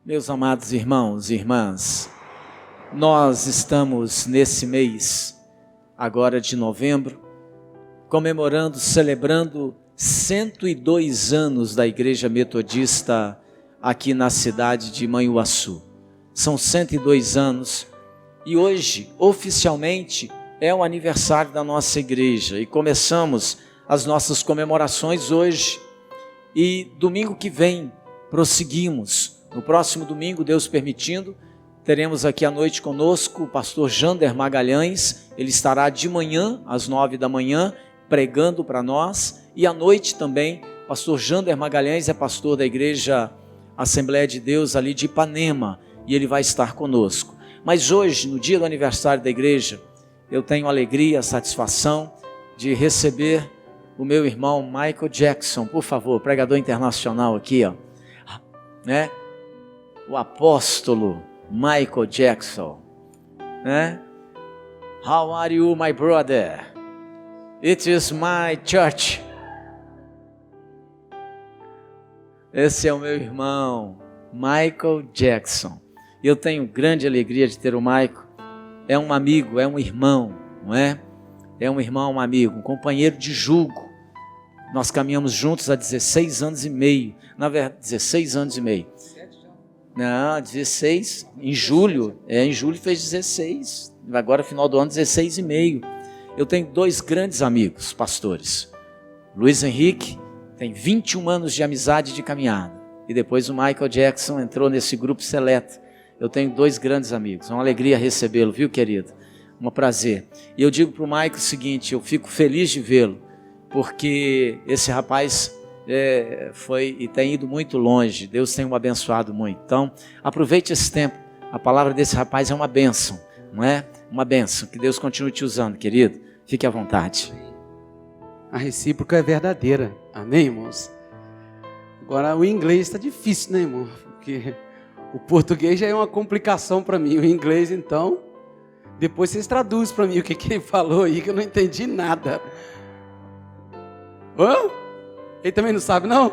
Meus amados irmãos e irmãs, nós estamos nesse mês, agora de novembro, comemorando, celebrando 102 anos da Igreja Metodista aqui na cidade de Manhuaçu. São 102 anos e hoje, oficialmente, é o aniversário da nossa igreja e começamos as nossas comemorações hoje e domingo que vem prosseguimos. No próximo domingo, Deus permitindo, teremos aqui à noite conosco o pastor Jander Magalhães. Ele estará de manhã, às 9 da manhã, pregando para nós. E à noite também, pastor Jander Magalhães é pastor da igreja Assembleia de Deus ali de Ipanema. E ele vai estar conosco. Mas hoje, no dia do aniversário da igreja, eu tenho a alegria, a satisfação de receber o meu irmão Michael Jackson. Por favor, pregador internacional aqui, ó. Né? O apóstolo Michael Jackson, né? How are you, my brother? It is my church. Esse é o meu irmão, Michael Jackson. Eu tenho grande alegria de ter o Michael. É um amigo, é um irmão, não é? É um irmão, um amigo, um companheiro de julgo. Nós caminhamos juntos há 16 anos e meio. Na verdade, 16 anos e meio. Não, 16, em julho fez 16, agora final do ano 16 e meio. Eu tenho dois grandes amigos, pastores. Luiz Henrique tem 21 anos de amizade e de caminhada. E depois o Michael Jackson entrou nesse grupo seleto. Eu tenho dois grandes amigos, é uma alegria recebê-lo, viu, querido? Um prazer. E eu digo para o Michael o seguinte, eu fico feliz de vê-lo, porque esse rapaz foi e tem ido muito longe. Deus tem o abençoado muito. Então, aproveite esse tempo. A palavra desse rapaz é uma bênção, não é? Uma bênção. Que Deus continue te usando, querido. Fique à vontade. A recíproca é verdadeira. Amém, irmãos? Agora, o inglês está difícil, né, irmão? Porque o português já é uma complicação para mim. O inglês, então, depois vocês traduzem para mim o que ele falou aí, que eu não entendi nada. Hã? Ele também não sabe, não?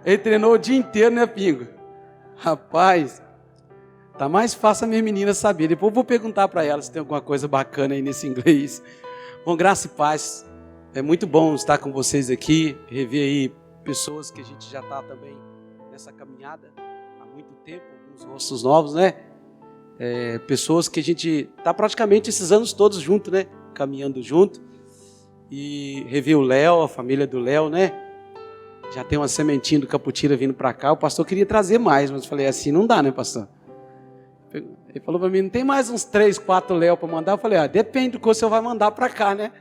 Ele treinou o dia inteiro, né, Pingo? Rapaz, tá mais fácil a minha menina saber. Depois eu vou perguntar para ela se tem alguma coisa bacana aí nesse inglês. Bom, graça e paz. É muito bom estar com vocês aqui, rever aí pessoas que a gente já está também nessa caminhada há muito tempo, alguns rostos novos, né? Pessoas que a gente está praticamente esses anos todos juntos, né? Caminhando junto. E rever o Léo, a família do Léo, né? Já tem uma sementinha do Caputira vindo para cá. O pastor queria trazer mais, mas eu falei assim, não dá, né, pastor? Ele falou para mim, não tem mais uns 3, 4 Léo para mandar? Eu falei, depende do que o senhor vai mandar para cá, né?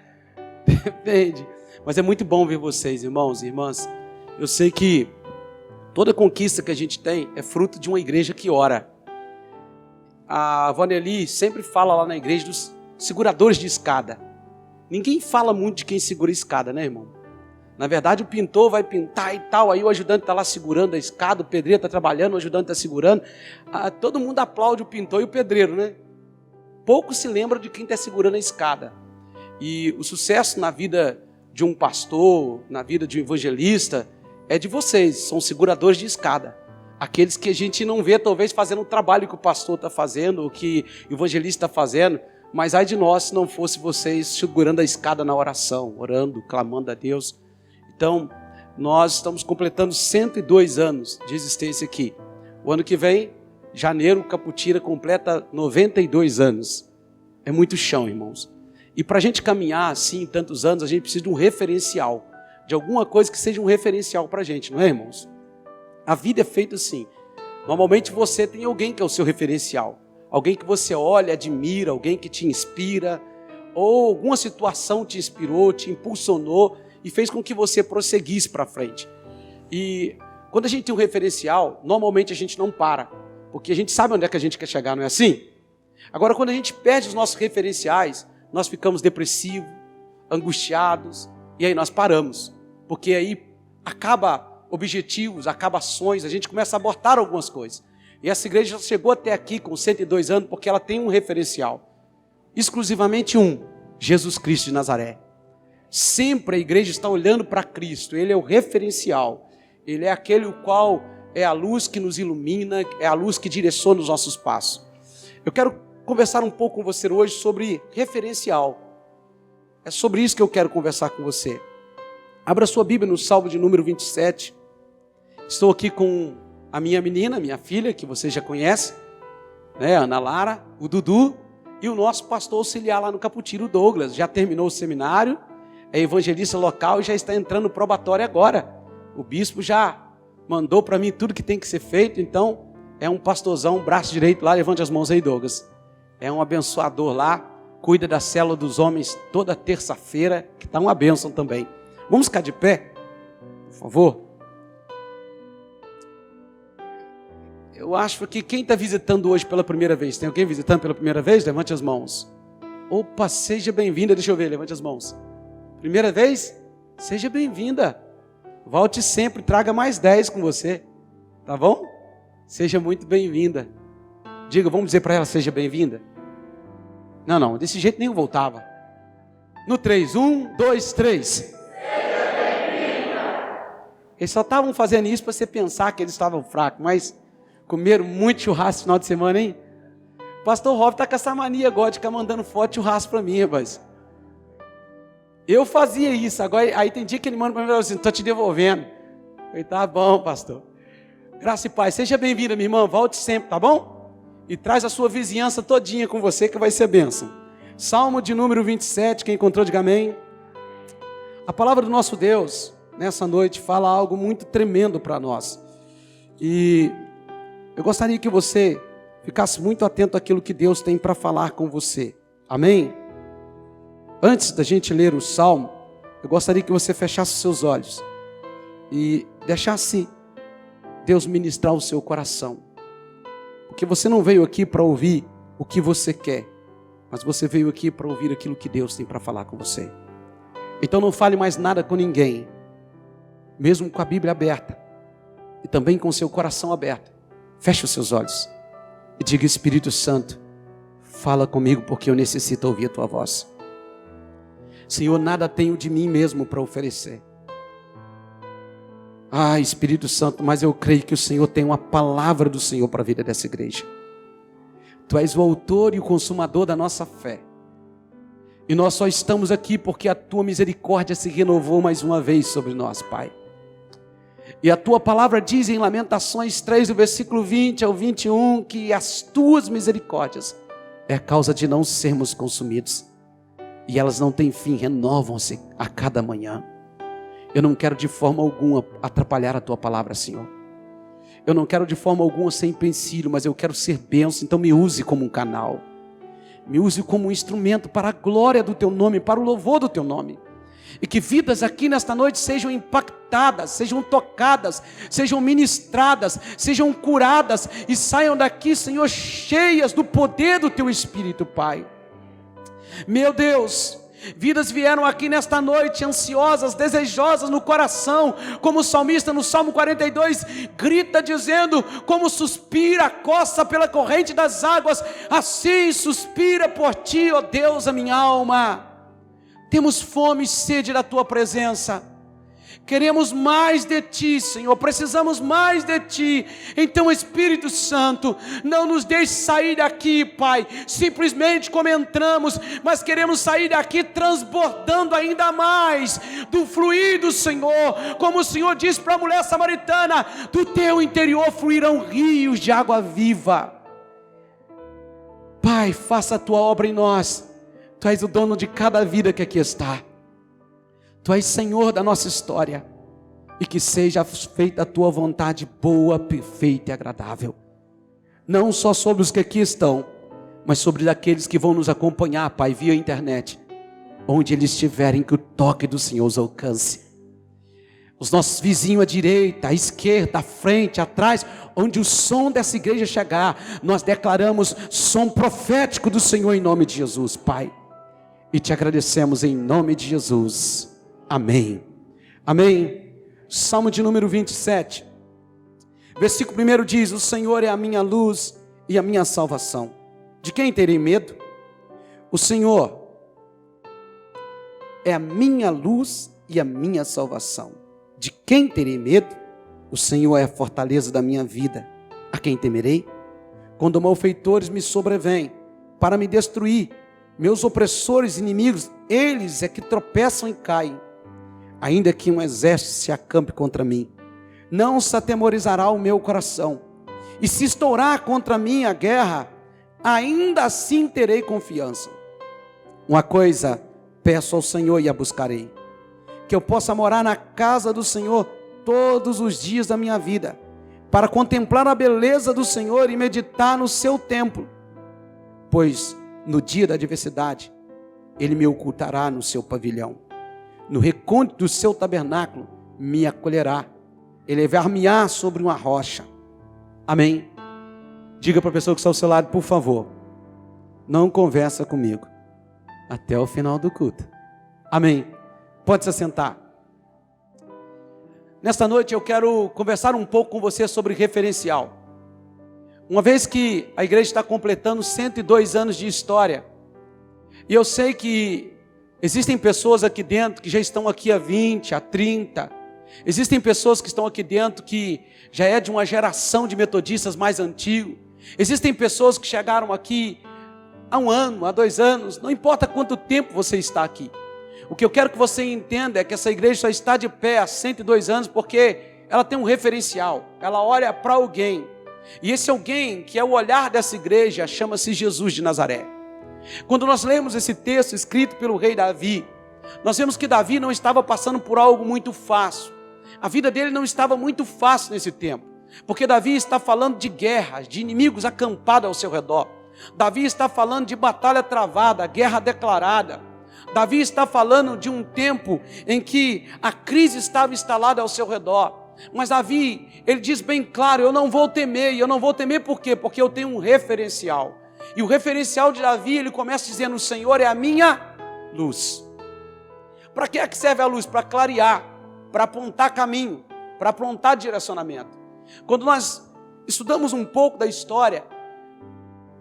Depende. Mas é muito bom ver vocês, irmãos e irmãs. Eu sei que toda conquista que a gente tem é fruto de uma igreja que ora. A Vaneli sempre fala lá na igreja dos seguradores de escada. Ninguém fala muito de quem segura a escada, né, irmão? Na verdade, o pintor vai pintar e tal, aí o ajudante está lá segurando a escada, o pedreiro está trabalhando, o ajudante está segurando. Todo mundo aplaude o pintor e o pedreiro, né? Pouco se lembra de quem está segurando a escada. E o sucesso na vida de um pastor, na vida de um evangelista, é de vocês, são seguradores de escada. Aqueles que a gente não vê, talvez, fazendo o trabalho que o pastor está fazendo, ou que o evangelista está fazendo, mas ai de nós se não fosse vocês segurando a escada na oração, orando, clamando a Deus. Então, nós estamos completando 102 anos de existência aqui. O ano que vem, janeiro, Caputira completa 92 anos. É muito chão, irmãos. E para a gente caminhar assim, tantos anos, a gente precisa de um referencial. De alguma coisa que seja um referencial para a gente, não é, irmãos? A vida é feita assim. Normalmente você tem alguém que é o seu referencial. Alguém que você olha, admira, alguém que te inspira, ou alguma situação te inspirou, te impulsionou e fez com que você prosseguisse para frente. E quando a gente tem um referencial, normalmente a gente não para, porque a gente sabe onde é que a gente quer chegar, não é assim? Agora, quando a gente perde os nossos referenciais, nós ficamos depressivos, angustiados, e aí nós paramos, porque aí acaba objetivos, acaba ações, a gente começa a abortar algumas coisas. E essa igreja chegou até aqui com 102 anos porque ela tem um referencial. Exclusivamente um, Jesus Cristo de Nazaré. Sempre a igreja está olhando para Cristo, Ele é o referencial. Ele é aquele o qual é a luz que nos ilumina, é a luz que direciona os nossos passos. Eu quero conversar um pouco com você hoje sobre referencial. É sobre isso que eu quero conversar com você. Abra sua Bíblia no Salmo de número 27. Estou aqui com a minha menina, minha filha, que você já conhece, né? Ana Lara, o Dudu e o nosso pastor auxiliar lá no Caputiro, o Douglas. Já terminou o seminário, é evangelista local e já está entrando no probatório agora. O bispo já mandou para mim tudo que tem que ser feito, então é um pastorzão, braço direito lá, levante as mãos aí, Douglas. É um abençoador lá, cuida da célula dos homens toda terça-feira, que está uma bênção também. Vamos ficar de pé, por favor. Eu acho que quem está visitando hoje pela primeira vez, tem alguém visitando pela primeira vez? Levante as mãos. Opa, seja bem-vinda, deixa eu ver, levante as mãos. Primeira vez? Seja bem-vinda. Volte sempre, traga mais 10 com você, tá bom? Seja muito bem-vinda. Diga, vamos dizer para ela, seja bem-vinda? Não, desse jeito nem eu voltava. No 3, 1, 2, 3. Seja bem-vinda. Eles só estavam fazendo isso para você pensar que eles estavam fracos, mas comeram muito churrasco no final de semana, hein? Pastor Rob está com essa mania agora de ficar mandando foto de churrasco para mim, rapaz. Eu fazia isso, agora aí tem dia que ele manda para mim assim, estou te devolvendo. Eu falei, tá bom, pastor. Graça e paz, seja bem-vinda, minha irmã, volte sempre, tá bom? E traz a sua vizinhança todinha com você, que vai ser bênção. Salmo de número 27, quem encontrou, diga amém. A palavra do nosso Deus, nessa noite, fala algo muito tremendo para nós. E eu gostaria que você ficasse muito atento àquilo que Deus tem para falar com você. Amém? Antes da gente ler o Salmo, eu gostaria que você fechasse os seus olhos e deixasse Deus ministrar o seu coração. Porque você não veio aqui para ouvir o que você quer, mas você veio aqui para ouvir aquilo que Deus tem para falar com você. Então não fale mais nada com ninguém, mesmo com a Bíblia aberta e também com o seu coração aberto. Feche os seus olhos e diga, Espírito Santo, fala comigo porque eu necessito ouvir a tua voz. Senhor, nada tenho de mim mesmo para oferecer. Espírito Santo, mas eu creio que o Senhor tem uma palavra do Senhor para a vida dessa igreja. Tu és o autor e o consumador da nossa fé. E nós só estamos aqui porque a tua misericórdia se renovou mais uma vez sobre nós, Pai. E a tua palavra diz em Lamentações 3, do versículo 20 ao 21, que as tuas misericórdias é a causa de não sermos consumidos. E elas não têm fim, renovam-se a cada manhã. Eu não quero de forma alguma atrapalhar a tua palavra, Senhor. Eu não quero de forma alguma ser empecilho, mas eu quero ser bênção. Então me use como um canal. Me use como um instrumento para a glória do teu nome, para o louvor do teu nome. E que vidas aqui nesta noite sejam impactadas, sejam tocadas, sejam ministradas, sejam curadas e saiam daqui, Senhor, cheias do poder do teu Espírito, Pai. Meu Deus, vidas vieram aqui nesta noite ansiosas, desejosas no coração, como o salmista no Salmo 42 grita dizendo, como suspira a costa pela corrente das águas, assim suspira por ti, ó Deus, a minha alma. Temos fome e sede da tua presença. Queremos mais de ti, Senhor, precisamos mais de ti. Então, Espírito Santo, não nos deixe sair daqui, Pai, simplesmente como entramos, mas queremos sair daqui transbordando ainda mais do fluir do Senhor, como o Senhor disse para a mulher samaritana, do teu interior fluirão rios de água viva. Pai, faça a tua obra em nós. Tu és o dono de cada vida que aqui está. Tu és Senhor da nossa história. E que seja feita a tua vontade boa, perfeita e agradável. Não só sobre os que aqui estão, mas sobre aqueles que vão nos acompanhar, Pai, via internet. Onde eles estiverem, que o toque do Senhor os alcance. Os nossos vizinhos à direita, à esquerda, à frente, atrás, onde o som dessa igreja chegar, nós declaramos som profético do Senhor em nome de Jesus, Pai. E te agradecemos em nome de Jesus. Amém. Amém. Salmo de número 27. Versículo 1 diz, o Senhor é a minha luz e a minha salvação. De quem terei medo? O Senhor é a minha luz e a minha salvação. De quem terei medo? O Senhor é a fortaleza da minha vida. A quem temerei? Quando malfeitores me sobrevêm para me destruir, meus opressores inimigos, eles é que tropeçam e caem. Ainda que um exército se acampe contra mim, não se atemorizará o meu coração. E se estourar contra mim a guerra, ainda assim terei confiança. Uma coisa peço ao Senhor e a buscarei, que eu possa morar na casa do Senhor todos os dias da minha vida, para contemplar a beleza do Senhor e meditar no seu templo. Pois no dia da adversidade, Ele me ocultará no seu pavilhão. No recôndito do seu tabernáculo, me acolherá. Elevar-me-á sobre uma rocha. Amém? Diga para a pessoa que está ao seu lado, por favor, não conversa comigo até o final do culto. Amém? Pode se assentar. Nesta noite eu quero conversar um pouco com você sobre referencial. Uma vez que a igreja está completando 102 anos de história, e eu sei que existem pessoas aqui dentro que já estão aqui há 20, há 30, existem pessoas que estão aqui dentro que já é de uma geração de metodistas mais antigo, existem pessoas que chegaram aqui há 1 ano, há 2 anos, não importa quanto tempo você está aqui. O que eu quero que você entenda é que essa igreja só está de pé há 102 anos porque ela tem um referencial, ela olha para alguém, e esse alguém que é o olhar dessa igreja chama-se Jesus de Nazaré. Quando nós lemos esse texto escrito pelo rei Davi, nós vemos que Davi não estava passando por algo muito fácil, a vida dele não estava muito fácil nesse tempo, porque Davi está falando de guerras, de inimigos acampados ao seu redor, Davi está falando de batalha travada, guerra declarada, Davi está falando de um tempo em que a crise estava instalada ao seu redor. Mas Davi, ele diz bem claro, eu não vou temer. E eu não vou temer por quê? Porque eu tenho um referencial. E o referencial de Davi, ele começa dizendo, o Senhor é a minha luz. Para que é que serve a luz? Para clarear, para apontar caminho, para apontar direcionamento. Quando nós estudamos um pouco da história,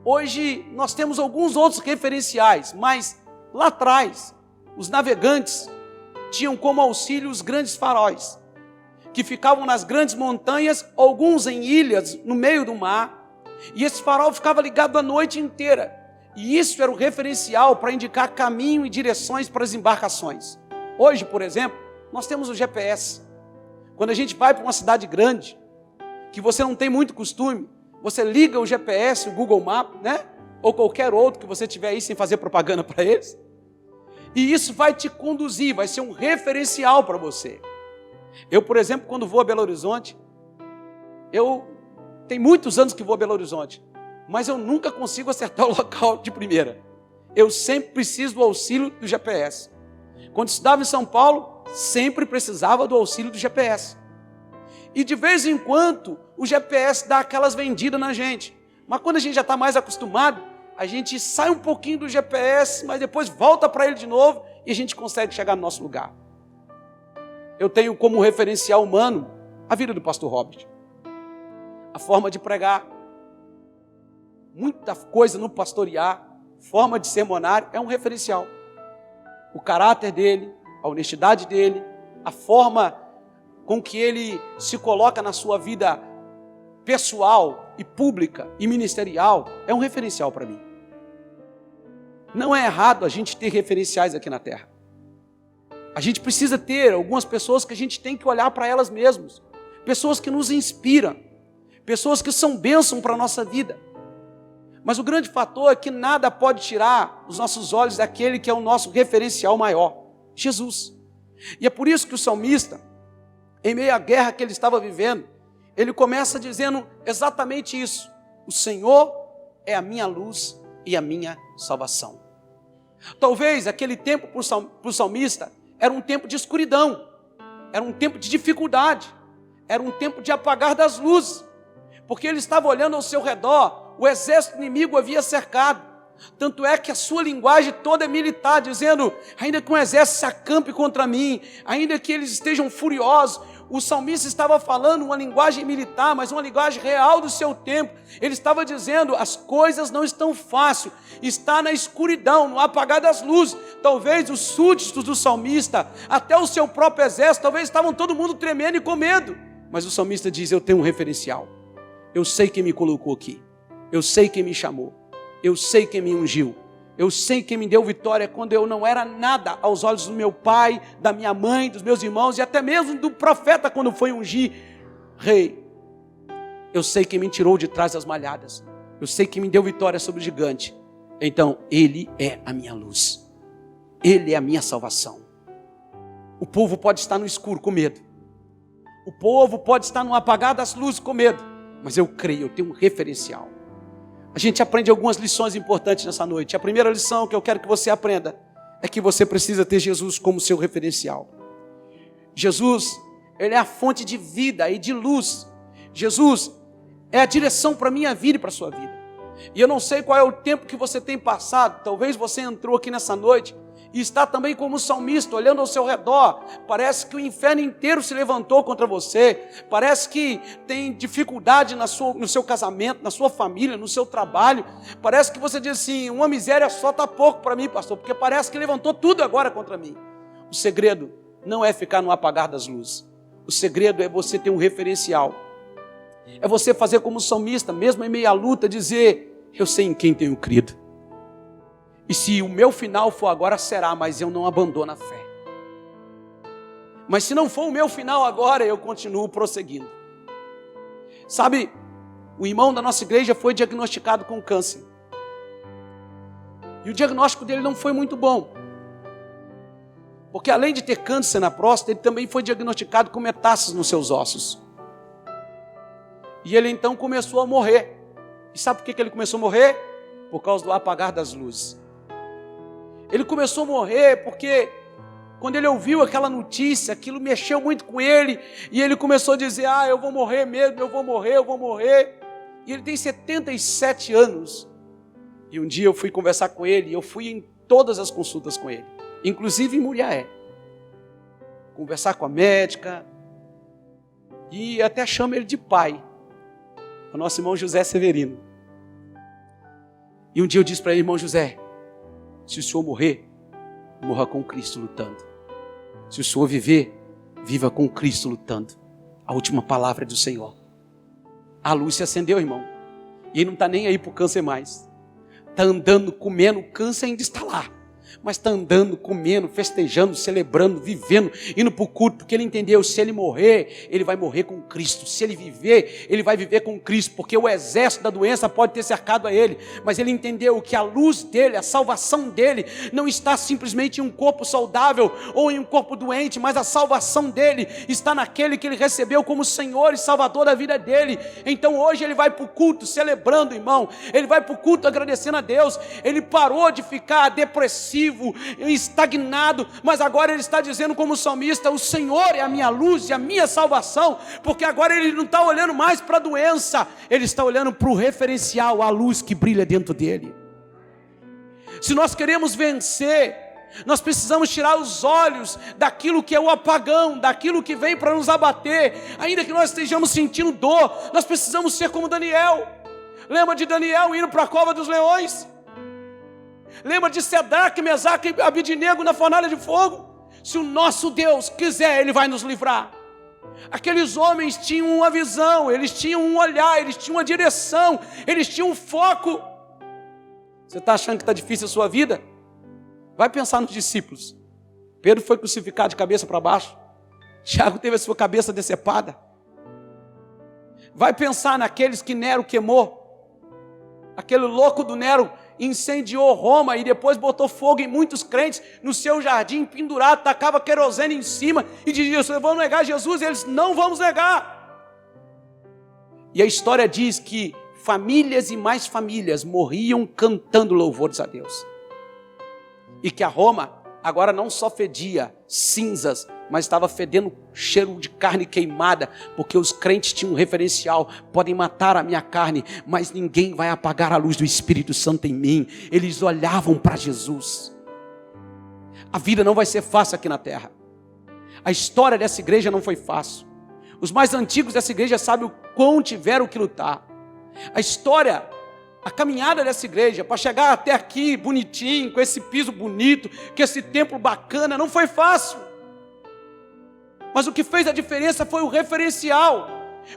hoje nós temos alguns outros referenciais, mas lá atrás, os navegantes tinham como auxílio os grandes faróis, que ficavam nas grandes montanhas, alguns em ilhas, no meio do mar, e esse farol ficava ligado a noite inteira, e isso era o referencial para indicar caminho e direções para as embarcações. Hoje, por exemplo, nós temos o GPS. Quando a gente vai para uma cidade grande, que você não tem muito costume, você liga o GPS, o Google Maps, né? Ou qualquer outro que você tiver aí sem fazer propaganda para eles, e isso vai te conduzir, vai ser um referencial para você. Eu, por exemplo, quando vou a Belo Horizonte, tem muitos anos que vou a Belo Horizonte, mas eu nunca consigo acertar o local de primeira. Eu sempre preciso do auxílio do GPS. Quando estudava em São Paulo, sempre precisava do auxílio do GPS. E de vez em quando, o GPS dá aquelas vendidas na gente. Mas quando a gente já está mais acostumado, a gente sai um pouquinho do GPS, mas depois volta para ele de novo e a gente consegue chegar no nosso lugar. Eu tenho como referencial humano a vida do pastor Robert. A forma de pregar, muita coisa no pastorear, forma de sermonar é um referencial. O caráter dele, a honestidade dele, a forma com que ele se coloca na sua vida pessoal e pública e ministerial é um referencial para mim. Não é errado a gente ter referenciais aqui na terra. A gente precisa ter algumas pessoas que a gente tem que olhar para elas mesmas, pessoas que nos inspiram, pessoas que são bênção para a nossa vida. Mas o grande fator é que nada pode tirar os nossos olhos daquele que é o nosso referencial maior, Jesus. E é por isso que o salmista, em meio à guerra que ele estava vivendo, ele começa dizendo exatamente isso: o Senhor é a minha luz e a minha salvação. Talvez aquele tempo para o salmista era um tempo de escuridão, era um tempo de dificuldade, era um tempo de apagar das luzes, porque ele estava olhando ao seu redor, o exército inimigo havia cercado. Tanto é que a sua linguagem toda é militar, dizendo, ainda que um exército se acampe contra mim, ainda que eles estejam furiosos, o salmista estava falando uma linguagem militar, mas uma linguagem real do seu tempo. Ele estava dizendo, as coisas não estão fáceis, está na escuridão, no apagar das luzes. Talvez os súditos do salmista, até o seu próprio exército, talvez estavam todo mundo tremendo e com medo, Mas o salmista diz: eu tenho um referencial. Eu sei quem me colocou aqui. Eu sei quem me chamou. Eu sei quem me ungiu. Eu sei quem me deu vitória quando eu não era nada aos olhos do meu pai, da minha mãe, dos meus irmãos e até mesmo do profeta quando foi ungir rei. Eu sei quem me tirou de trás das malhadas. Eu sei quem me deu vitória sobre o gigante. Então, Ele é a minha luz. Ele é a minha salvação. O povo pode estar no escuro com medo. O povo pode estar no apagar das luzes com medo. Mas eu creio, eu tenho um referencial. A gente aprende algumas lições importantes nessa noite. A primeira lição que eu quero que você aprenda é que você precisa ter Jesus como seu referencial. Jesus, Ele é a fonte de vida e de luz. Jesus é a direção para a minha vida e para a sua vida. E eu não sei qual é o tempo que você tem passado. Talvez você entrou aqui nessa noite e está também como salmista, olhando ao seu redor. Parece que o inferno inteiro se levantou contra você. Parece que tem dificuldade no seu casamento, na sua família, no seu trabalho. Parece que você diz assim: uma miséria só está pouco para mim, pastor, porque parece que levantou tudo agora contra mim. O segredo não é ficar no apagar das luzes. O segredo é você ter um referencial. É você fazer como salmista, mesmo em meio à luta, dizer: eu sei em quem tenho crido. E se o meu final for agora, será, mas eu não abandono a fé. Mas se não for o meu final agora, eu continuo prosseguindo. Sabe, o irmão da nossa igreja foi diagnosticado com câncer. E o diagnóstico dele não foi muito bom. Porque além de ter câncer na próstata, ele também foi diagnosticado com metástases nos seus ossos. E ele então começou a morrer. E sabe por que ele começou a morrer? Por causa do apagar das luzes. Ele começou a morrer porque quando ele ouviu aquela notícia, aquilo mexeu muito com ele. E ele começou a dizer: eu vou morrer mesmo, eu vou morrer. E ele tem 77 anos. E um dia eu fui conversar com ele, e eu fui em todas as consultas com ele, inclusive em Muriaé. Conversar com a médica. E até chama ele de pai. O nosso irmão José Severino. E um dia eu disse para ele: irmão José, se o senhor morrer, morra com Cristo lutando. Se o senhor viver, viva com Cristo lutando. A última palavra é do Senhor. A luz se acendeu, irmão. E ele não está nem aí para o câncer mais. Está andando, comendo, o câncer ainda está lá. Mas está andando, comendo, festejando, celebrando, vivendo, indo para o culto, porque ele entendeu: se ele morrer, ele vai morrer com Cristo. Se ele viver, ele vai viver com Cristo, porque o exército da doença pode ter cercado a ele, mas ele entendeu que a luz dele, a salvação dele, não está simplesmente em um corpo saudável ou em um corpo doente, mas a salvação dele está naquele que ele recebeu como Senhor e Salvador da vida dele. Então hoje ele vai para o culto celebrando, irmão, ele vai para o culto agradecendo a Deus. Ele parou de ficar depressivo, estagnado, mas agora ele está dizendo como salmista: o Senhor é a minha luz e a minha salvação, porque agora ele não está olhando mais para a doença, ele está olhando para o referencial, a luz que brilha dentro dele. Se nós queremos vencer, nós precisamos tirar os olhos daquilo que é o apagão, daquilo que vem para nos abater. Ainda que nós estejamos sentindo dor, nós precisamos ser como Daniel. Lembra de Daniel indo para a cova dos leões? Lembra de Sedraque, Mesaque e Abidnego na fornalha de fogo? Se o nosso Deus quiser, Ele vai nos livrar. Aqueles homens tinham uma visão, eles tinham um olhar, eles tinham uma direção, eles tinham um foco. Você está achando que está difícil a sua vida? Vai pensar nos discípulos. Pedro foi crucificado de cabeça para baixo. Tiago teve a sua cabeça decepada. Vai pensar naqueles que Nero queimou. Aquele louco do Nero incendiou Roma e depois botou fogo em muitos crentes no seu jardim pendurado, tacava querosene em cima e dizia: vocês vão negar Jesus? E eles: não vamos negar. E a história diz que famílias e mais famílias morriam cantando louvores a Deus. E que a Roma agora não só fedia cinzas, mas estava fedendo cheiro de carne queimada, porque os crentes tinham um referencial: podem matar a minha carne, mas ninguém vai apagar a luz do Espírito Santo em mim. Eles olhavam para Jesus. A vida não vai ser fácil aqui na terra. A história dessa igreja não foi fácil. Os mais antigos dessa igreja sabem o quão tiveram que lutar. A história, a caminhada dessa igreja, para chegar até aqui bonitinho, com esse piso bonito, com esse templo bacana, não foi fácil. Mas o que fez a diferença foi o referencial.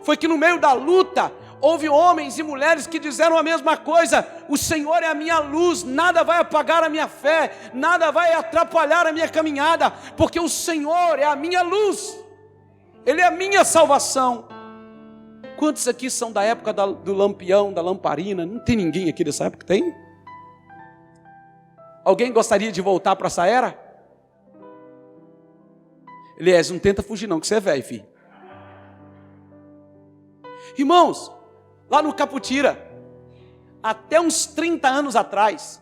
Foi que no meio da luta, houve homens e mulheres que disseram a mesma coisa: o Senhor é a minha luz, nada vai apagar a minha fé, nada vai atrapalhar a minha caminhada, porque o Senhor é a minha luz, Ele é a minha salvação. Quantos aqui são da época do lampião, da lamparina? Não tem ninguém aqui dessa época, tem? Alguém gostaria de voltar para essa era? Elias, não tenta fugir não, que você é velho, filho. Irmãos, lá no Caputira, até uns 30 anos atrás,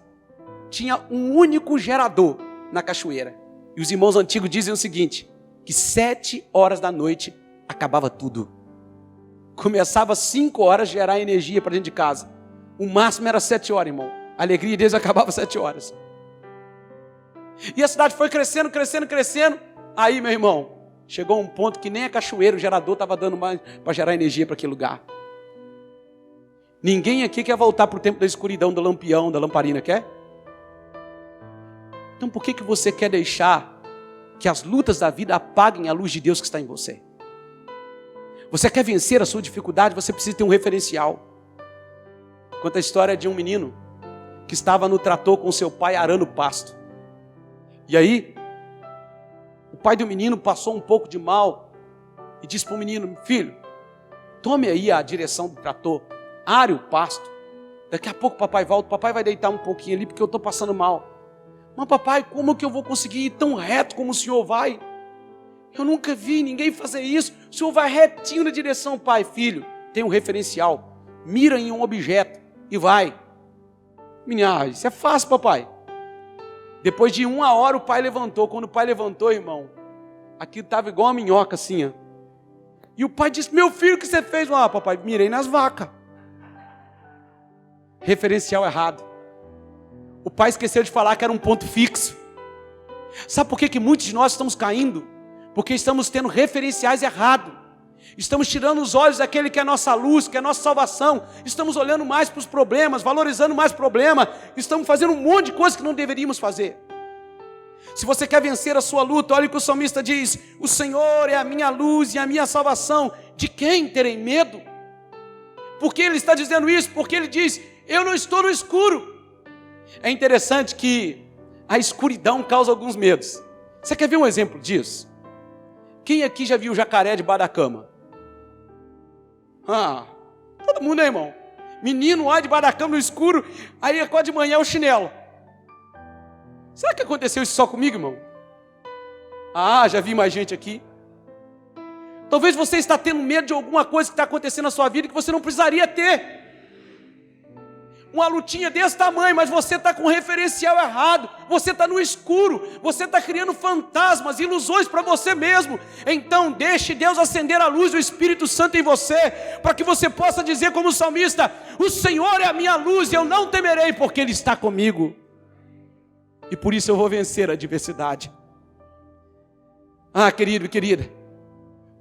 tinha um único gerador na cachoeira. E os irmãos antigos dizem o seguinte, que 7 horas da noite acabava tudo. Começava às 5 horas a gerar energia para dentro de casa. O máximo era 7 horas, irmão. A alegria deles acabava às 7 horas. E a cidade foi crescendo, crescendo, crescendo. Aí, meu irmão, chegou um ponto que nem a cachoeira, o gerador estava dando mais para gerar energia para aquele lugar. Ninguém aqui quer voltar para o tempo da escuridão, do lampião, da lamparina, quer? Então por que você quer deixar que as lutas da vida apaguem a luz de Deus que está em você? Você quer vencer a sua dificuldade, você precisa ter um referencial. Conta a história de um menino que estava no trator com seu pai arando pasto. E aí, o pai do menino passou um pouco de mal e disse para o menino: filho, tome aí a direção do trator, are o pasto. Daqui a pouco papai volta, papai vai deitar um pouquinho ali porque eu estou passando mal. Mas papai, como que eu vou conseguir ir tão reto como o senhor vai? Eu nunca vi ninguém fazer isso. O senhor vai retinho na direção. Pai, filho, tem um referencial. Mira em um objeto e vai. Menina, isso é fácil, papai. Depois de 1 hora o pai levantou. Quando o pai levantou, irmão, aquilo estava igual uma minhoca assim, ó. E o pai disse: meu filho, o que você fez? Ah, papai, mirei nas vacas. Referencial errado. O pai esqueceu de falar que era um ponto fixo. Sabe por que muitos de nós estamos caindo? Porque estamos tendo referenciais errados. Estamos tirando os olhos daquele que é a nossa luz, que é a nossa salvação. Estamos olhando mais para os problemas, valorizando mais problema. Estamos fazendo um monte de coisa que não deveríamos fazer. Se você quer vencer a sua luta, olha o que o salmista diz: o Senhor é a minha luz e a minha salvação. De quem terei medo? Por que ele está dizendo isso? Porque ele diz: eu não estou no escuro. É interessante que a escuridão causa alguns medos. Você quer ver um exemplo disso? Quem aqui já viu jacaré debaixo da cama? Todo mundo, né, irmão? Menino lá debaixo da cama no escuro, aí acorda de manhã o chinelo. Será que aconteceu isso só comigo, irmão? Já vi mais gente aqui. Talvez você está tendo medo de alguma coisa que está acontecendo na sua vida que você não precisaria ter. Uma lutinha desse tamanho, mas você está com o referencial errado. Você está no escuro. Você está criando fantasmas, ilusões para você mesmo. Então deixe Deus acender a luz do Espírito Santo em você, para que você possa dizer como o salmista: o Senhor é a minha luz e eu não temerei, porque Ele está comigo. E por isso eu vou vencer a adversidade. Querido e querida,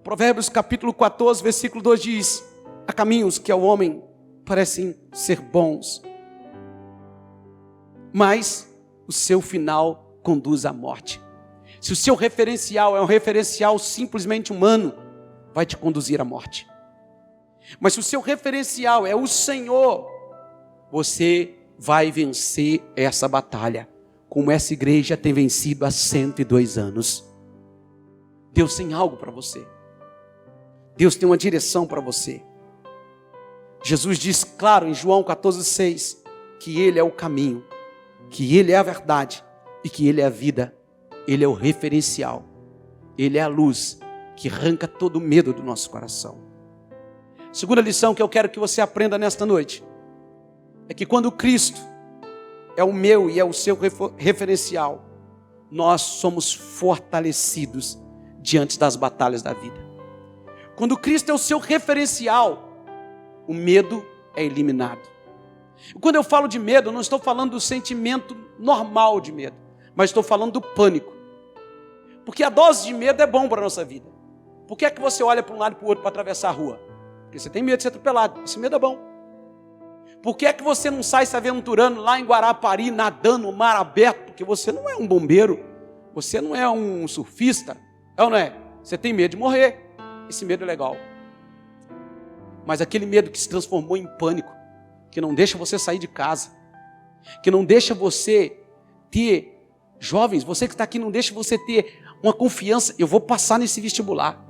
Provérbios capítulo 14, versículo 2 diz: há caminhos que ao homem parecem ser bons, mas o seu final conduz à morte. Se o seu referencial é um referencial simplesmente humano, vai te conduzir à morte. Mas se o seu referencial é o Senhor, você vai vencer essa batalha, como essa igreja tem vencido há 102 anos. Deus tem algo para você. Deus tem uma direção para você. Jesus diz claro em João 14,6 que Ele é o caminho, que Ele é a verdade e que Ele é a vida. Ele é o referencial. Ele é a luz que arranca todo o medo do nosso coração. Segunda lição que eu quero que você aprenda nesta noite é que quando Cristo é o meu e é o seu referencial, nós somos fortalecidos diante das batalhas da vida. Quando Cristo é o seu referencial, o medo é eliminado. Quando eu falo de medo, eu não estou falando do sentimento normal de medo, mas estou falando do pânico. Porque a dose de medo é bom para a nossa vida. Por que é que você olha para um lado e para o outro para atravessar a rua? Porque você tem medo de ser atropelado. Esse medo é bom. Por que é que você não sai se aventurando lá em Guarapari, nadando no mar aberto? Porque você não é um bombeiro, você não é um surfista, é ou não é? Você tem medo de morrer. Esse medo é legal. Mas aquele medo que se transformou em pânico, que não deixa você sair de casa, que não deixa você ter, jovens, você que está aqui, não deixa você ter uma confiança, eu vou passar nesse vestibular.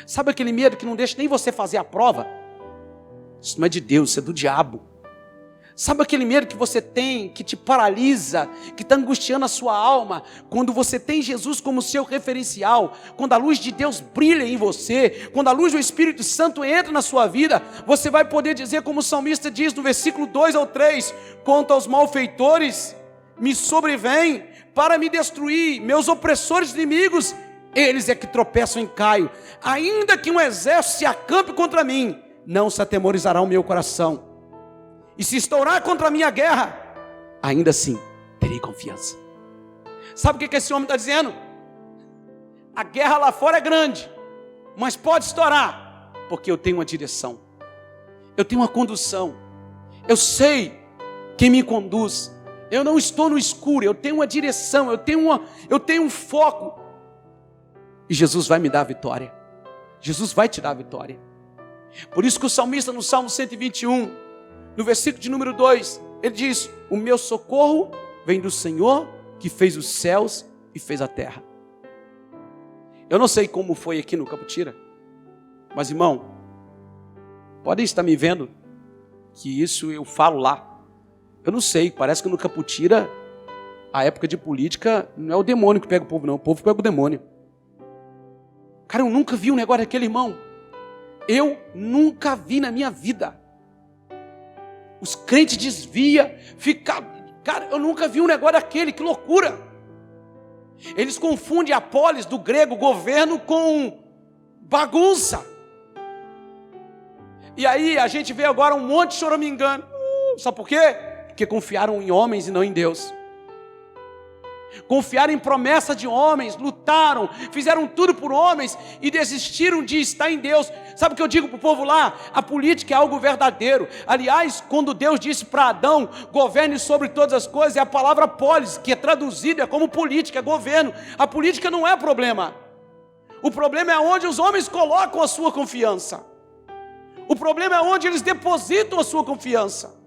Sabe aquele medo que não deixa nem você fazer a prova? Isso não é de Deus, isso é do diabo. Sabe aquele medo que você tem, que te paralisa, que está angustiando a sua alma? Quando você tem Jesus como seu referencial, quando a luz de Deus brilha em você, quando a luz do Espírito Santo entra na sua vida, você vai poder dizer como o salmista diz no versículo 2 ao 3, quanto aos malfeitores, me sobrevêm para me destruir, meus opressores inimigos, eles é que tropeçam em caio. Ainda que um exército se acampe contra mim, não se atemorizará o meu coração. E se estourar contra a minha guerra, ainda assim terei confiança. Sabe o que esse homem está dizendo? A guerra lá fora é grande, mas pode estourar, porque eu tenho uma direção, eu tenho uma condução, eu sei quem me conduz, eu não estou no escuro, eu tenho uma direção, eu tenho um foco, e Jesus vai me dar a vitória, Jesus vai te dar a vitória. Por isso que o salmista no Salmo 121, no versículo de número 2, ele diz, o meu socorro vem do Senhor, que fez os céus e fez a terra. Eu não sei como foi aqui no Caputira, mas irmão, podem estar me vendo, que isso eu falo lá. Eu não sei, parece que no Caputira, a época de política, não é o demônio que pega o povo não, o povo pega o demônio. Cara, eu nunca vi um negócio daquele, irmão. Eu nunca vi na minha vida. Os crentes desviam, cara, eu nunca vi um negócio daquele, que loucura. Eles confundem a polis do grego governo com bagunça. E aí a gente vê agora um monte de choramingando. Sabe por quê? Porque confiaram em homens e não em Deus. Confiaram em promessa de homens, lutaram, fizeram tudo por homens e desistiram de estar em Deus. Sabe o que eu digo para o povo lá? A política é algo verdadeiro. Aliás, quando Deus disse para Adão, governe sobre todas as coisas, é a palavra polis, que é traduzida como política, é governo. A política não é problema. O problema é onde os homens colocam a sua confiança. O problema é onde eles depositam a sua confiança.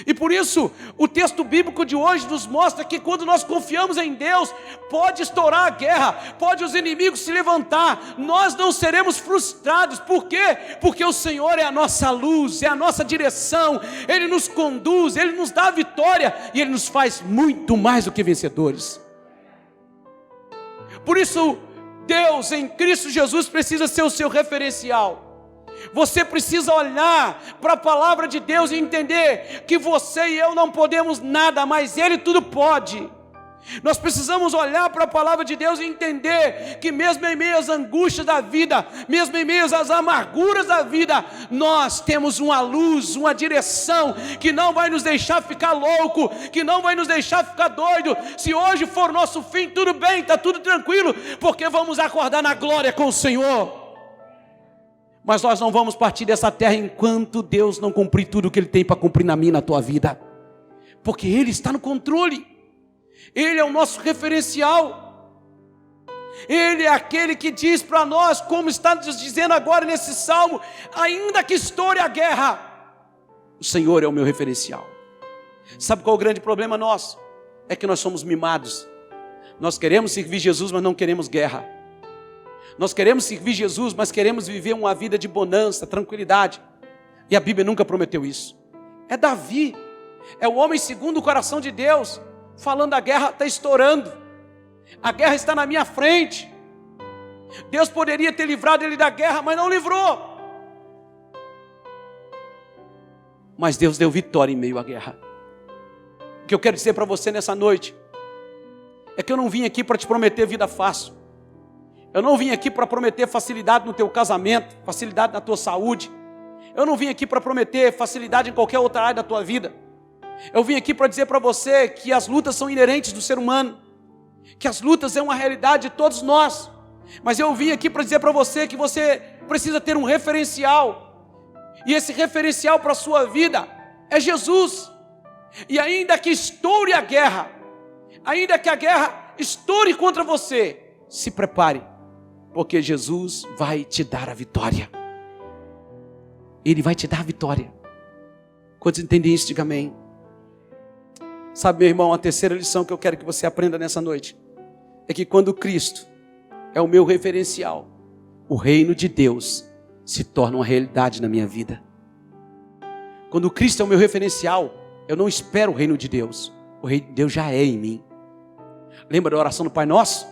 E por isso, o texto bíblico de hoje nos mostra que quando nós confiamos em Deus, pode estourar a guerra, pode os inimigos se levantar, nós não seremos frustrados. Por quê? Porque o Senhor é a nossa luz, é a nossa direção, Ele nos conduz, Ele nos dá a vitória e Ele nos faz muito mais do que vencedores. Por isso, Deus em Cristo Jesus precisa ser o seu referencial. Você precisa olhar para a palavra de Deus e entender que você e eu não podemos nada, mas Ele tudo pode. Nós precisamos olhar para a palavra de Deus e entender que mesmo em meio às angústias da vida, mesmo em meio às amarguras da vida, nós temos uma luz, uma direção que não vai nos deixar ficar louco, que não vai nos deixar ficar doido. Se hoje for o nosso fim, tudo bem, está tudo tranquilo, porque vamos acordar na glória com o Senhor. Mas nós não vamos partir dessa terra enquanto Deus não cumprir tudo o que Ele tem para cumprir na minha e na tua vida. Porque Ele está no controle. Ele é o nosso referencial. Ele é aquele que diz para nós, como está nos dizendo agora nesse salmo, ainda que estoure a guerra, o Senhor é o meu referencial. Sabe qual é o grande problema nosso? É que nós somos mimados. Nós queremos servir Jesus, mas não queremos guerra. Nós queremos servir Jesus, mas queremos viver uma vida de bonança, tranquilidade. E a Bíblia nunca prometeu isso. É Davi, é o homem segundo o coração de Deus, falando: a guerra está estourando, a guerra está na minha frente. Deus poderia ter livrado ele da guerra, mas não livrou. Mas Deus deu vitória em meio à guerra. O que eu quero dizer para você nessa noite é que eu não vim aqui para te prometer vida fácil. Eu não vim aqui para prometer facilidade no teu casamento, facilidade na tua saúde. Eu não vim aqui para prometer facilidade em qualquer outra área da tua vida. Eu vim aqui para dizer para você que as lutas são inerentes do ser humano, que as lutas é uma realidade de todos nós. Mas eu vim aqui para dizer para você que você precisa ter um referencial. E esse referencial para a sua vida é Jesus. E ainda que estoure a guerra, ainda que a guerra estoure contra você, se prepare. Porque Jesus vai te dar a vitória. Ele vai te dar a vitória. Quando você entender isso, diga amém. Sabe, meu irmão, a terceira lição que eu quero que você aprenda nessa noite é que quando Cristo é o meu referencial, o reino de Deus se torna uma realidade na minha vida. Quando Cristo é o meu referencial, eu não espero o reino de Deus. O reino de Deus já é em mim. Lembra da oração do Pai Nosso?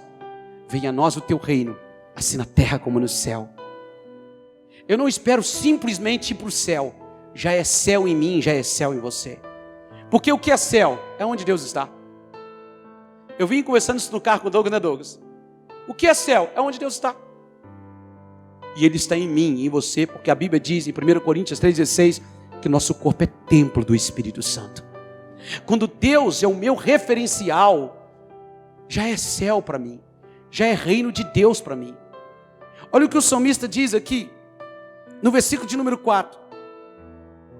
Venha a nós o teu reino, assim na terra como no céu. Eu não espero simplesmente ir para o céu. Já é céu em mim, já é céu em você. Porque o que é céu? É onde Deus está. Eu vim conversando isso no carro com o Douglas, né, Douglas? O que é céu? É onde Deus está. E Ele está em mim e em você, porque a Bíblia diz em 1 Coríntios 3,16 que nosso corpo é templo do Espírito Santo. Quando Deus é o meu referencial, já é céu para mim, já é reino de Deus para mim. Olha o que o salmista diz aqui, no versículo de número 4.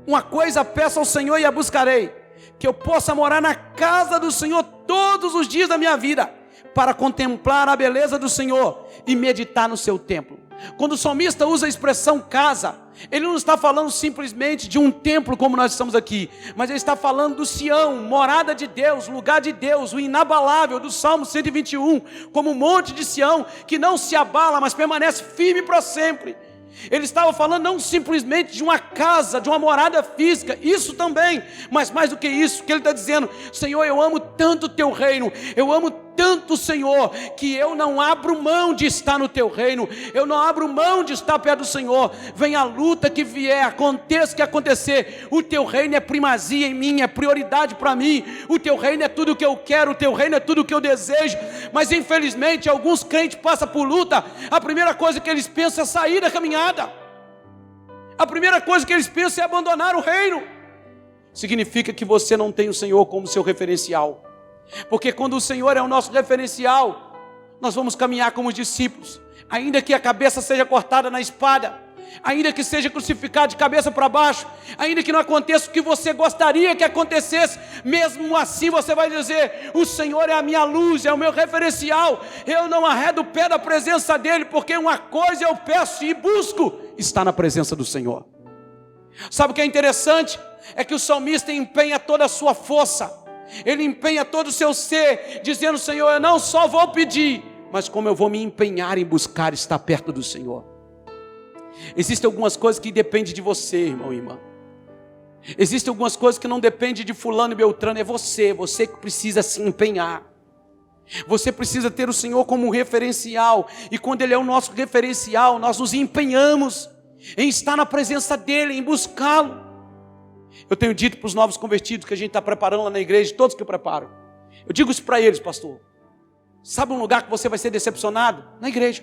Uma coisa peço ao Senhor e a buscarei, que eu possa morar na casa do Senhor todos os dias da minha vida, para contemplar a beleza do Senhor e meditar no seu templo. Quando o salmista usa a expressão casa, ele não está falando simplesmente de um templo como nós estamos aqui, mas ele está falando do Sião, morada de Deus, lugar de Deus, o inabalável do Salmo 121, como um monte de Sião que não se abala, mas permanece firme para sempre. Ele estava falando não simplesmente de uma casa, de uma morada física, isso também, mas mais do que isso, que ele está dizendo: Senhor, eu amo tanto o teu reino, eu amo tanto, Senhor, que eu não abro mão de estar no teu reino, eu não abro mão de estar perto do Senhor. Venha a luta que vier, aconteça o que acontecer, o teu reino é primazia em mim, é prioridade para mim, o teu reino é tudo o que eu quero, o teu reino é tudo o que eu desejo. Mas infelizmente alguns crentes passam por luta, a primeira coisa que eles pensam é sair da caminhada, a primeira coisa que eles pensam é abandonar o reino. Significa que você não tem o Senhor como seu referencial. Porque quando o Senhor é o nosso referencial, nós vamos caminhar como discípulos, ainda que a cabeça seja cortada na espada, ainda que seja crucificado de cabeça para baixo, ainda que não aconteça o que você gostaria que acontecesse, mesmo assim você vai dizer: o Senhor é a minha luz, é o meu referencial, eu não arredo o pé da presença dEle, porque uma coisa eu peço e busco, estar na presença do Senhor. Sabe o que é interessante? É que o salmista empenha toda a sua força, ele empenha todo o seu ser, dizendo: Senhor, eu não só vou pedir, mas como eu vou me empenhar em buscar estar perto do Senhor. Existem algumas coisas que dependem de você, irmão e irmã. Existem algumas coisas que não dependem de fulano e beltrano, é você que precisa se empenhar. Você precisa ter o Senhor como um referencial, e quando Ele é o nosso referencial, nós nos empenhamos em estar na presença dEle, em buscá-lo. Eu tenho dito para os novos convertidos que a gente está preparando lá na igreja, todos que eu preparo, eu digo isso para eles: pastor, sabe um lugar que você vai ser decepcionado? Na igreja.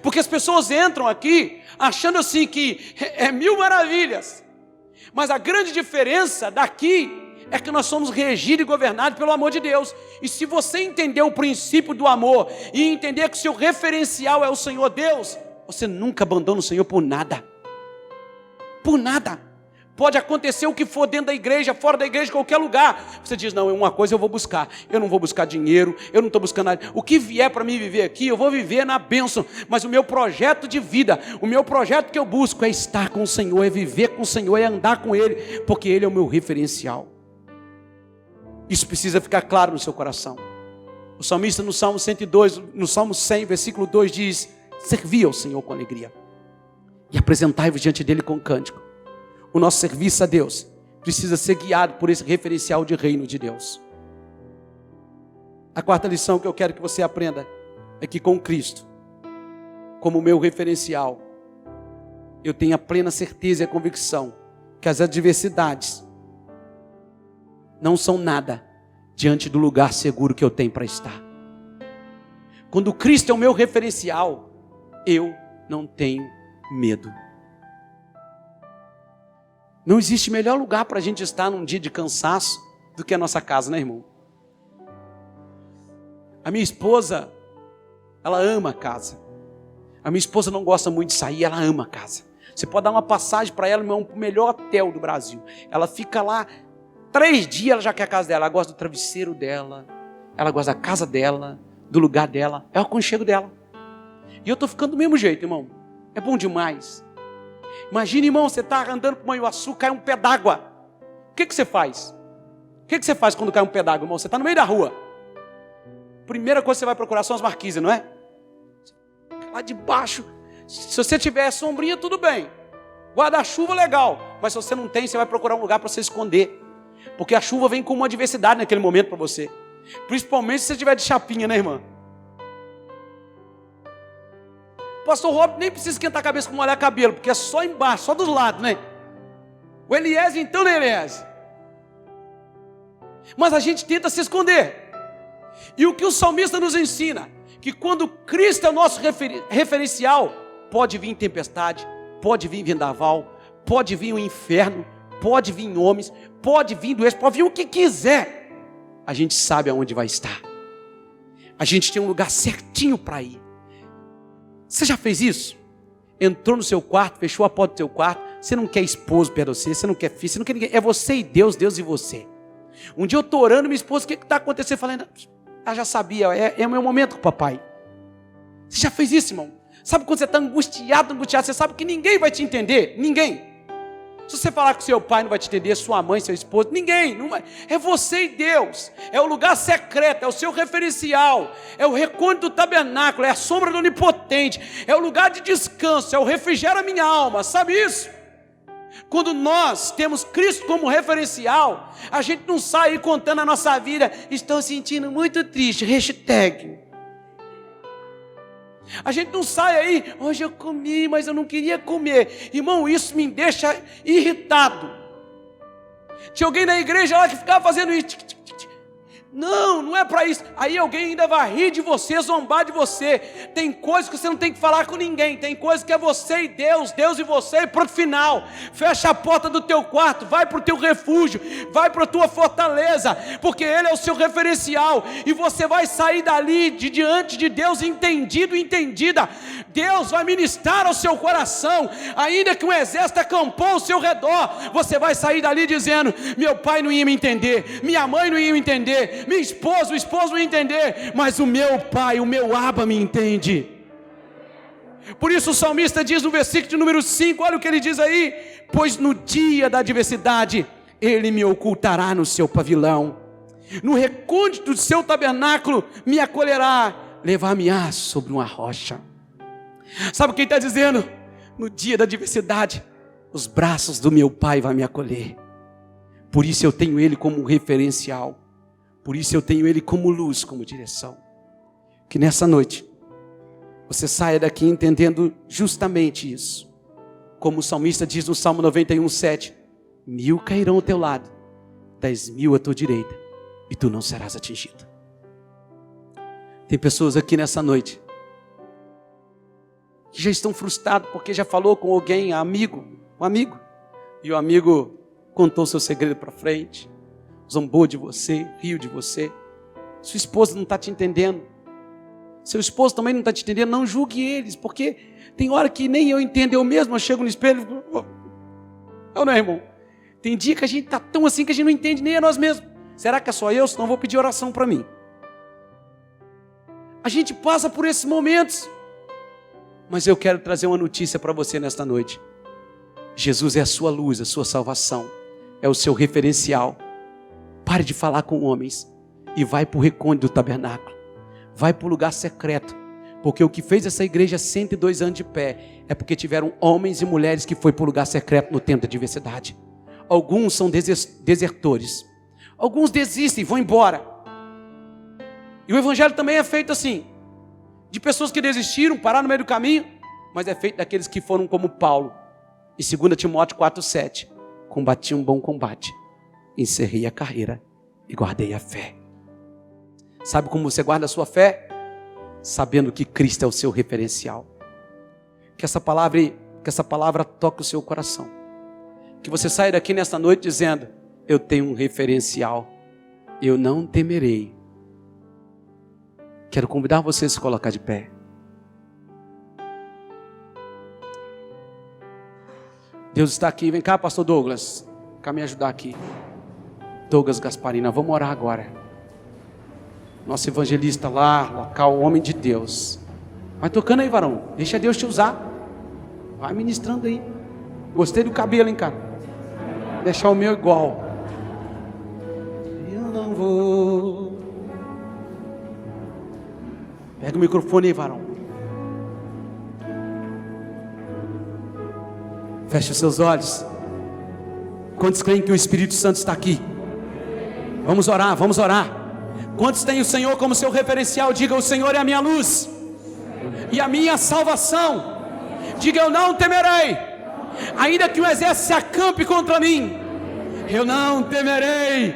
Porque as pessoas entram aqui achando assim que é mil maravilhas, mas a grande diferença daqui é que nós somos regidos e governados pelo amor de Deus. E se você entender o princípio do amor e entender que o seu referencial é o Senhor Deus, você nunca abandona o Senhor por nada. Por nada. Pode acontecer o que for dentro da igreja, fora da igreja, em qualquer lugar. Você diz: não, uma coisa eu vou buscar. Eu não vou buscar dinheiro, eu não estou buscando nada. O que vier para mim viver aqui, eu vou viver na bênção. Mas o meu projeto de vida, o meu projeto que eu busco é estar com o Senhor, é viver com o Senhor, é andar com Ele, porque Ele é o meu referencial. Isso precisa ficar claro no seu coração. O salmista no Salmo 102, no Salmo 100, versículo 2 diz: servi ao Senhor com alegria e apresentai-vos diante dEle com cântico. O nosso serviço a Deus precisa ser guiado por esse referencial de reino de Deus. A quarta lição que eu quero que você aprenda é que com Cristo como meu referencial, eu tenho a plena certeza e a convicção que as adversidades não são nada diante do lugar seguro que eu tenho para estar. Quando Cristo é o meu referencial, eu não tenho medo. Não existe melhor lugar para a gente estar num dia de cansaço do que a nossa casa, né, irmão? A minha esposa, ela ama a casa. A minha esposa não gosta muito de sair, ela ama a casa. Você pode dar uma passagem para ela, irmão, para o melhor hotel do Brasil. Ela fica lá 3 dias, ela já quer a casa dela. Ela gosta do travesseiro dela, ela gosta da casa dela, do lugar dela, é o aconchego dela. E eu estou ficando do mesmo jeito, irmão. É bom demais. Imagina, irmão, você está andando por Manhuaçu, cai um pé d'água. O que você faz? O que você faz quando cai um pé d'água, irmão? Você está no meio da rua. Primeira coisa que você vai procurar são as marquises, não é? Lá de baixo. Se você tiver sombrinha, tudo bem. Guarda-chuva, legal. Mas se você não tem, você vai procurar um lugar para você esconder. Porque a chuva vem com uma adversidade naquele momento para você. Principalmente se você estiver de chapinha, né, irmã? Pastor Rob nem precisa esquentar a cabeça com molhar cabelo, porque é só embaixo, só dos lados, né? O Eliezer, então, né, Eliezer? Mas a gente tenta se esconder. E o que o salmista nos ensina? Que quando Cristo é o nosso referencial, pode vir tempestade, pode vir vendaval, pode vir o inferno, pode vir homens, pode vir doença, pode vir o que quiser. A gente sabe aonde vai estar. A gente tem um lugar certinho para ir. Você já fez isso? Entrou no seu quarto, fechou a porta do seu quarto. Você não quer esposo perto de você, você não quer filho, você não quer ninguém. É você e Deus, Deus e você. Um dia eu estou orando, minha esposa, o que está acontecendo? Falando, já sabia, é o meu momento com o papai. Você já fez isso, irmão? Sabe quando você está angustiado, você sabe que ninguém vai te entender? Ninguém. Se você falar com seu pai, não vai te entender, sua mãe, seu esposo, ninguém. Não vai. É você e Deus. É o lugar secreto, é o seu referencial. É o recôndito do tabernáculo, é a sombra do onipotente. É o lugar de descanso, é o refrigério da minha alma. Sabe isso? Quando nós temos Cristo como referencial, a gente não sai aí contando a nossa vida. Estou sentindo muito triste, hashtag. A gente não sai aí, hoje eu comi, mas eu não queria comer. Irmão, isso me deixa irritado. Tinha alguém na igreja lá que ficava fazendo isso. Não, não é para isso. Aí alguém ainda vai rir de você, zombar de você. Tem coisas que você não tem que falar com ninguém. Tem coisas que é você e Deus, Deus e você, e pronto, final. Fecha a porta do teu quarto, vai para o teu refúgio, vai para a tua fortaleza, porque Ele é o seu referencial. E você vai sair dali, de diante de Deus, entendido e entendida. Deus vai ministrar ao seu coração. Ainda que um exército acampou ao seu redor, você vai sair dali dizendo, meu pai não ia me entender, minha mãe não ia me entender, minha esposa, o esposo não ia entender, mas o meu pai, o meu Abba me entende. Por isso o salmista diz no versículo de número 5, olha o que ele diz aí: pois no dia da adversidade Ele me ocultará no seu pavilhão, no recôndito do seu tabernáculo me acolherá, levar-me-á sobre uma rocha. Sabe o que ele está dizendo? No dia da adversidade, os braços do meu pai vão me acolher. Por isso eu tenho Ele como referencial. Por isso eu tenho Ele como luz, como direção. Que nessa noite, você saia daqui entendendo justamente isso. Como o salmista diz no Salmo 91:7, 1000 cairão ao teu lado, 10.000 à tua direita, e tu não serás atingido. Tem pessoas aqui nessa noite que já estão frustrados porque já falou com alguém, um amigo, e o amigo contou seu segredo para frente, zombou de você, riu de você. Sua esposa não está te entendendo, seu esposo também não está te entendendo. Não julgue eles, porque tem hora que nem eu entendo, eu mesmo, eu chego no espelho e falo, não, irmão, tem dia que a gente está tão assim que a gente não entende nem a nós mesmos. Será que é só eu? Senão eu vou pedir oração para mim. A gente passa por esses momentos, mas eu quero trazer uma notícia para você nesta noite. Jesus é a sua luz, a sua salvação, é o seu referencial. Pare de falar com homens e vai para o recôndito do tabernáculo, vai para o lugar secreto, porque o que fez essa igreja 102 anos de pé é porque tiveram homens e mulheres que foi para o lugar secreto no tempo da adversidade. Alguns são desertores, alguns desistem, vão embora. E o evangelho também é feito assim, de pessoas que desistiram, pararam no meio do caminho, mas é feito daqueles que foram como Paulo. Em 2 Timóteo 4:7, combati um bom combate, encerrei a carreira e guardei a fé. Sabe como você guarda a sua fé? Sabendo que Cristo é o seu referencial. Que essa palavra toque o seu coração. Que você saia daqui nesta noite dizendo, eu tenho um referencial, eu não temerei. Quero convidar você a se colocar de pé. Deus está aqui. Vem cá, pastor Douglas. Vem cá me ajudar aqui. Douglas Gasparina, vamos orar agora. Nosso evangelista lá, local, homem de Deus. Vai tocando aí, varão. Deixa Deus te usar. Vai ministrando aí. Gostei do cabelo, hein, cara. Deixar o meu igual. Eu não vou. Pega o microfone aí, varão. Feche os seus olhos. Quantos creem que o Espírito Santo está aqui? Vamos orar, vamos orar. Quantos têm o Senhor como seu referencial? Diga: o Senhor é a minha luz e a minha salvação. Diga: eu não temerei, ainda que o exército se acampe contra mim. Eu não temerei,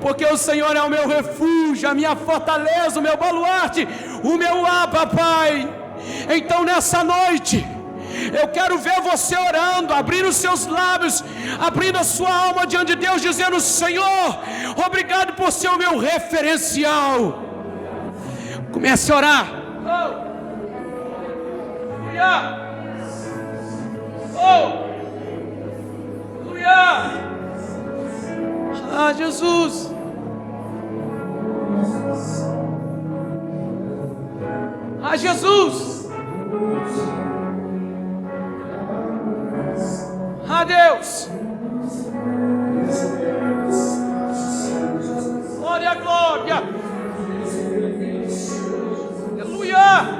porque o Senhor é o meu refúgio, a minha fortaleza, o meu baluarte, o meu papai. Então nessa noite, eu quero ver você orando, abrindo os seus lábios, abrindo a sua alma diante de Deus, dizendo: Senhor, obrigado por ser o meu referencial. Comece a orar. Ah, Jesus. Ah, Jesus. Ah, Deus. Glória, glória. Aleluia.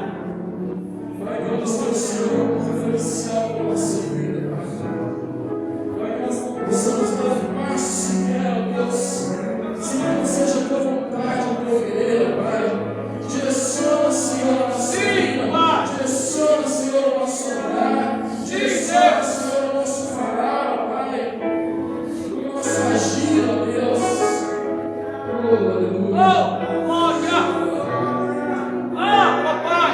Seja tua vontade, meu querido Pai. Direciona, Senhor, a nossa vida. Direciona, Senhor, o nosso orar. Direciona, Senhor, o nosso falar, Pai. O nosso agir, ó Deus. Oh, glória. Ah, papai.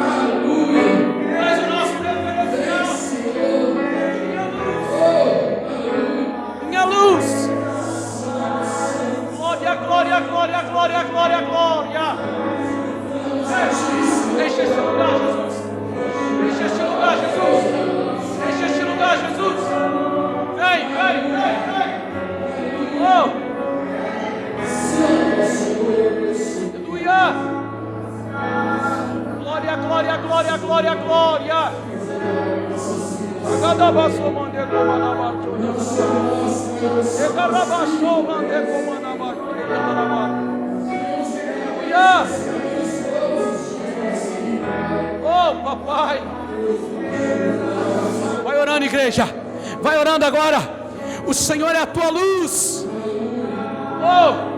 Aleluia. Faz o nosso referencial. Senhor. Minha luz. Glória, glória, glória, glória, glória, glória. Deixa esse lugar, Jesus. Deixa esse lugar, Jesus. Deixa esse lugar, Jesus. Vem, vem, vem, vem. Oh. Aleluia. Glória, glória, glória, glória, glória. Agadabaçou, mandei como na batulha. Egarabaçou, mandei como na batulha. Aleluia. Oh, papai. Vai orando, igreja. Vai orando agora. O Senhor é a tua luz. Oh.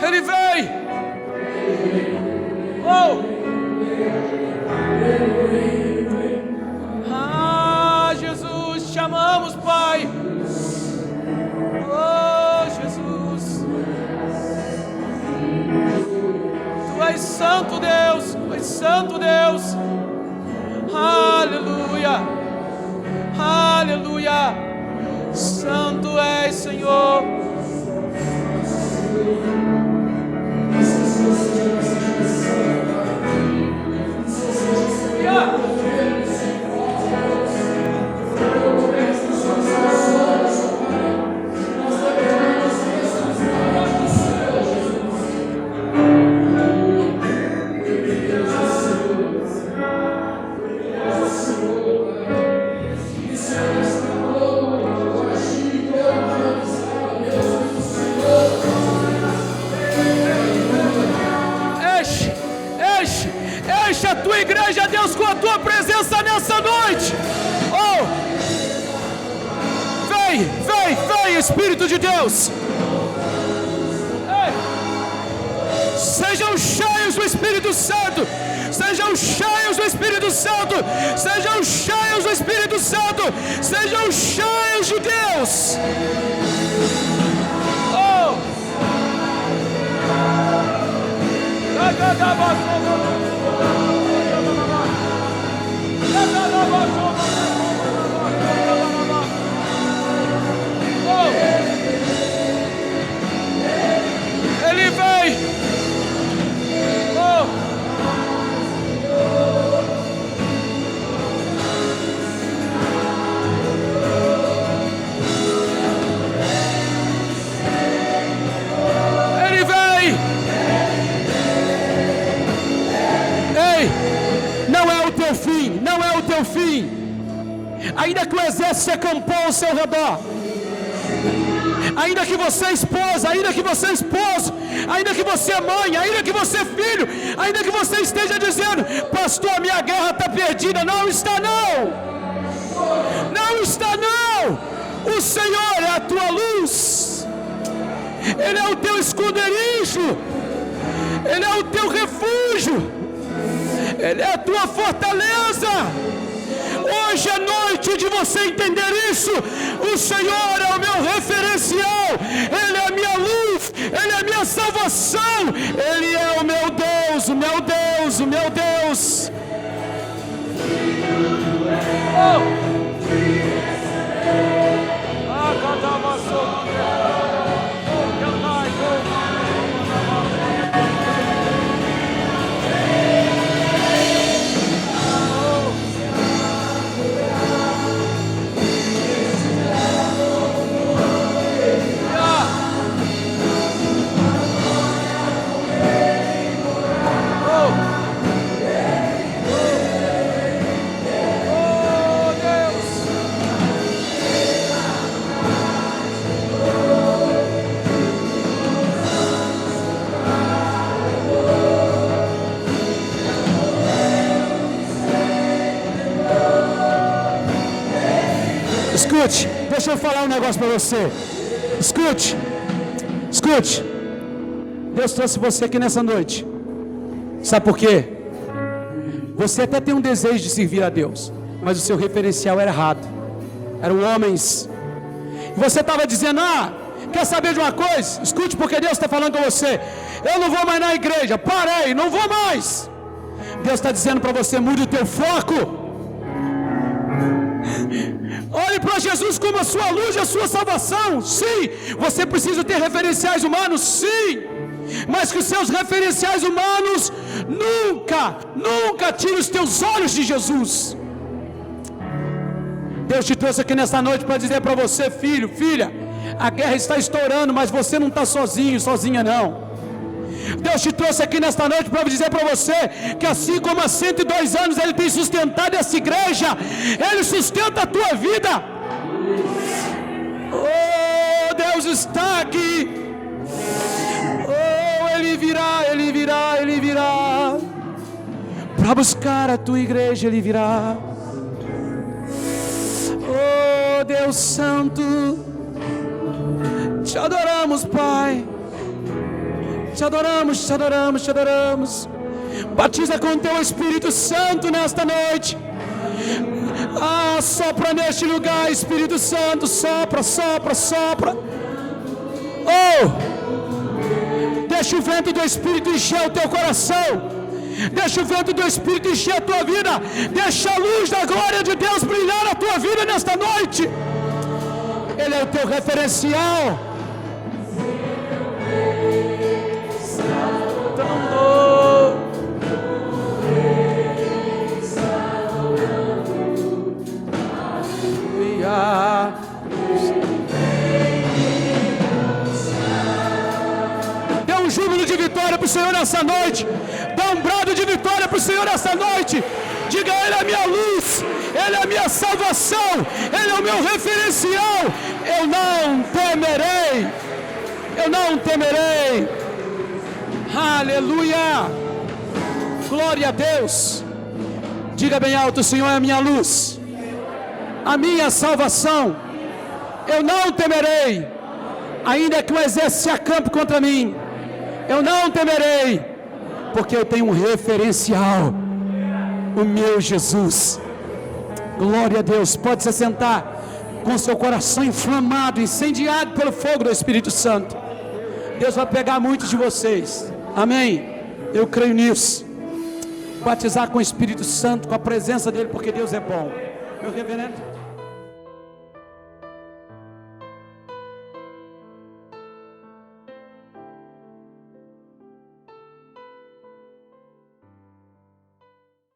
Ele veio. Oh. Ah, Jesus, te amamos, Pai. Oh, Jesus. Tu és santo, Deus. Tu és santo, Deus. Aleluia. Aleluia. Santo és, Senhor. Enche a tua igreja, Deus, com a tua presença nessa noite. Oh, vem, vem, vem, Espírito de Deus. Ei. Sejam cheios do Espírito Santo. Sejam cheios do Espírito Santo. Sejam cheios do Espírito Santo. Sejam cheios de Deus. Oh. Ele vem. Oh. teu fim, não é o teu fim. Ainda que o exército se acampou ao seu redor, ainda que você é esposa, ainda que você é esposo, ainda que você é mãe, ainda que você é filho, ainda que você esteja dizendo: pastor, a minha guerra está perdida. Não está não, não está não. O Senhor é a tua luz, Ele é o teu esconderijo, Ele é o teu refúgio, Ele é a tua fortaleza. Hoje é noite de você entender isso. O Senhor é o meu referencial, Ele é a minha luz, Ele é a minha salvação, Ele é o meu Deus, o meu Deus, o meu Deus. Escute, deixa eu falar um negócio para você. Escute. Deus trouxe você aqui nessa noite. Sabe por quê? Você até tem um desejo de servir a Deus, mas o seu referencial era errado. Eram homens. Você estava dizendo: quer saber de uma coisa? Escute, porque Deus está falando com você. Eu não vou mais na igreja. Parei, não vou mais. Deus está dizendo para você: mude o teu foco. Olhe para Jesus como a sua luz e a sua salvação. Sim, você precisa ter referenciais humanos, sim, mas que os seus referenciais humanos nunca tirem os teus olhos de Jesus. Deus te trouxe aqui nessa noite para dizer para você: filho, filha, a guerra está estourando, mas você não está sozinho, sozinha não. Deus te trouxe aqui nesta noite para dizer para você que assim como há 102 anos Ele tem sustentado essa igreja, Ele sustenta a tua vida. Oh, Deus está aqui. Oh, Ele virá para buscar a tua igreja, Ele virá. Oh, Deus Santo, te adoramos, Pai. Te adoramos, te adoramos, te adoramos. Batiza com teu Espírito Santo nesta noite. Sopra neste lugar, Espírito Santo. Sopra, sopra, sopra. Deixa o vento do Espírito encher o teu coração. Deixa o vento do Espírito encher a tua vida. Deixa a luz da glória de Deus brilhar na tua vida nesta noite. Ele é o teu referencial. Dê um júbilo de vitória para o Senhor nessa noite. Dê um brado de vitória para o Senhor nessa noite. Diga: Ele é a minha luz, Ele é a minha salvação, Ele é o meu referencial. Eu não temerei. Eu não temerei. Aleluia. Glória a Deus. Diga bem alto: o Senhor é a minha luz, a minha salvação. Eu não temerei, ainda que o exército se acampe contra mim. Eu não temerei, porque eu tenho um referencial, o meu Jesus. Glória a Deus. Pode se sentar com seu coração inflamado, incendiado pelo fogo do Espírito Santo. Deus vai pegar muitos de vocês. Amém. Eu creio nisso. Batizar com o Espírito Santo, com a presença dele, porque Deus é bom. Meu reverendo.